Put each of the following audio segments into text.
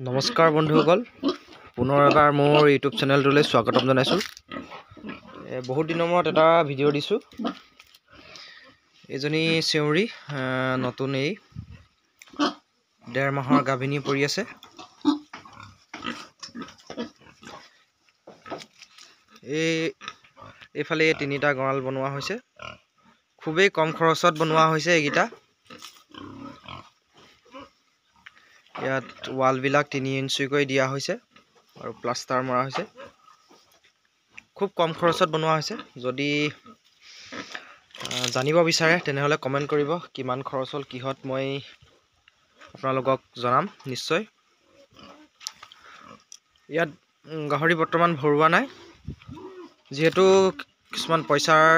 নমস্কাৰ বন্ধুসকল, পুনৰ এবাৰ মোৰ ইউটিউব চেনেলটোলৈ স্বাগতম জনাইছোঁ। বহুত দিনৰ মূৰত এটা ভিডিঅ' দিছোঁ। এজনী চেউৰী নতুন এই 1.5 মাহৰ গাভিনী পৰি আছে। এইফালে 3টা গঁৰাল বনোৱা হৈছে। খুবেই কম খৰচত বনোৱা হৈছে এইকেইটা। ইয়াত ৱালবিলাক 3 ইঞ্চিকৈ দিয়া হৈছে আৰু প্লাষ্টাৰ মৰা হৈছে। খুব কম খৰচত বনোৱা হৈছে। যদি জানিব বিচাৰে তেনেহ'লে কমেণ্ট কৰিব কিমান খৰচ হ'ল, কিহত মই আপোনালোকক জনাম নিশ্চয়। ইয়াত গাহৰি বৰ্তমান ভৰোৱা নাই, যিহেতু কিছুমান পইচাৰ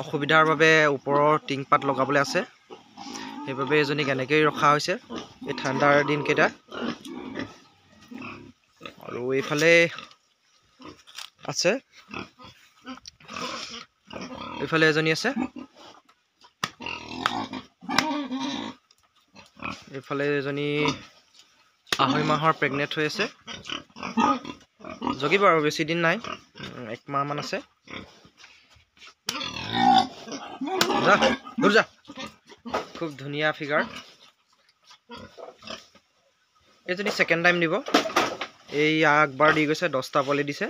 অসুবিধাৰ বাবে ওপৰৰ টিংপাত লগাবলৈ আছে। সেইবাবে এজনীক এনেকৈয়ে ৰখা হৈছে এই ঠাণ্ডাৰ দিনকেইটা। আৰু এইফালে আছে, এইফালে এজনী আছে, এইফালে এজনী 2.5 মাহৰ প্ৰেগনেণ্ট হৈ আছে। জগিব আৰু বেছি দিন নাই, 1 মাহমান আছে। খুব ধুনীয়া ফিগাৰ। এইজনী ছেকেণ্ড টাইম দিব। এই আগবাৰ দি গৈছে, 10টা পোৱালি দিছে,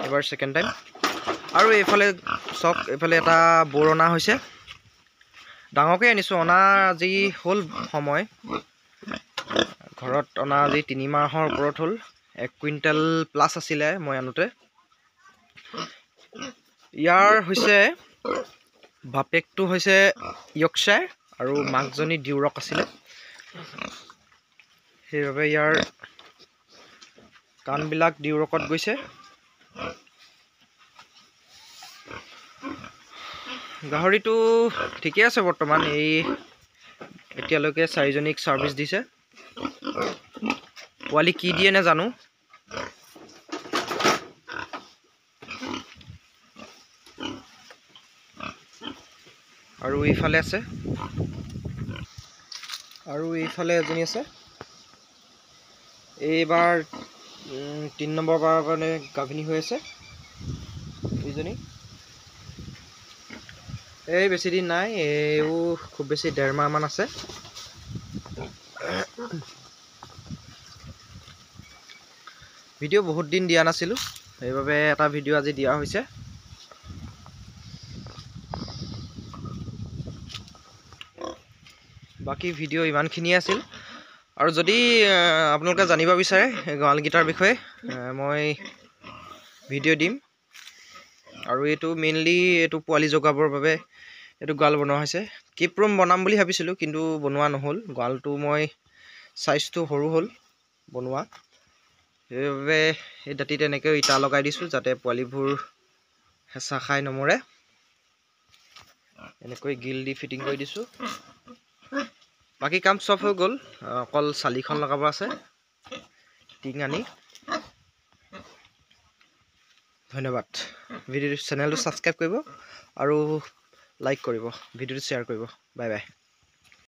এবাৰ ছেকেণ্ড টাইম। আৰু এইফালে চক, এইফালে এটা বৰ অনা হৈছে। ডাঙৰকৈ আনিছোঁ, অনা আজি হ'ল সময়। ঘৰত অনা আজি 3 মাহৰ ওপৰত হ'ল। 1 কুইণ্টেল প্লাছ আছিলে মই আনোতে। ইয়াৰ হৈছে বাপেকটো হৈছে য়ৰ্কশ্বায়াৰ আৰু মাকজনী ডিউৰক আছিলে। সেইবাবে ইয়াৰ কাণবিলাক ডিউৰকত গৈছে। গাহৰিটো ঠিকে আছে বৰ্তমান। এতিয়ালৈকে 4জনীক ছাৰ্ভিচ দিছে। পোৱালি কি দিয়ে নাজানো। আৰু এইফালে আছে, আৰু এইফালে এজনী আছে। এইবাৰ 3 নম্বৰ বাৰৰ কাৰণে গাভিনী হৈ আছে এইজনী। এই বেছি দিন নাই, এইও খুব বেছি 1.5 মাহমান আছে। ভিডিঅ' বহুত দিন দিয়া নাছিলোঁ, সেইবাবে এটা ভিডিঅ' আজি দিয়া হৈছে। বাকী ভিডিঅ' ইমানখিনিয়ে আছিল। আৰু যদি আপোনালোকে জানিব বিচাৰে গঁৰালকেইটাৰ বিষয়ে, মই ভিডিঅ' দিম। আৰু এইটো মেইনলি পোৱালি জগাবৰ বাবে এইটো গঁৰাল বনোৱা হৈছে। কিপ ৰুম বনাম বুলি ভাবিছিলোঁ, কিন্তু বনোৱা নহ'ল। গঁৰালটো মই চাইজটো সৰু হ'ল বনোৱা, সেইবাবে এই দাঁতিত এনেকৈ ইটা লগাই দিছোঁ যাতে পোৱালিবোৰ হেঁচা খাই নমৰে। এনেকৈ গিল দি ফিটিং কৰি দিছোঁ। বাকী কাম চব হৈ গ'ল, অকল চালিখন লগাব আছে টিং আনি। ধন্যবাদ। চেনেলটো ছাবস্ক্ৰাইব কৰিব আৰু লাইক কৰিব, ভিডিঅ'টো শ্বেয়াৰ কৰিব। Bye bye.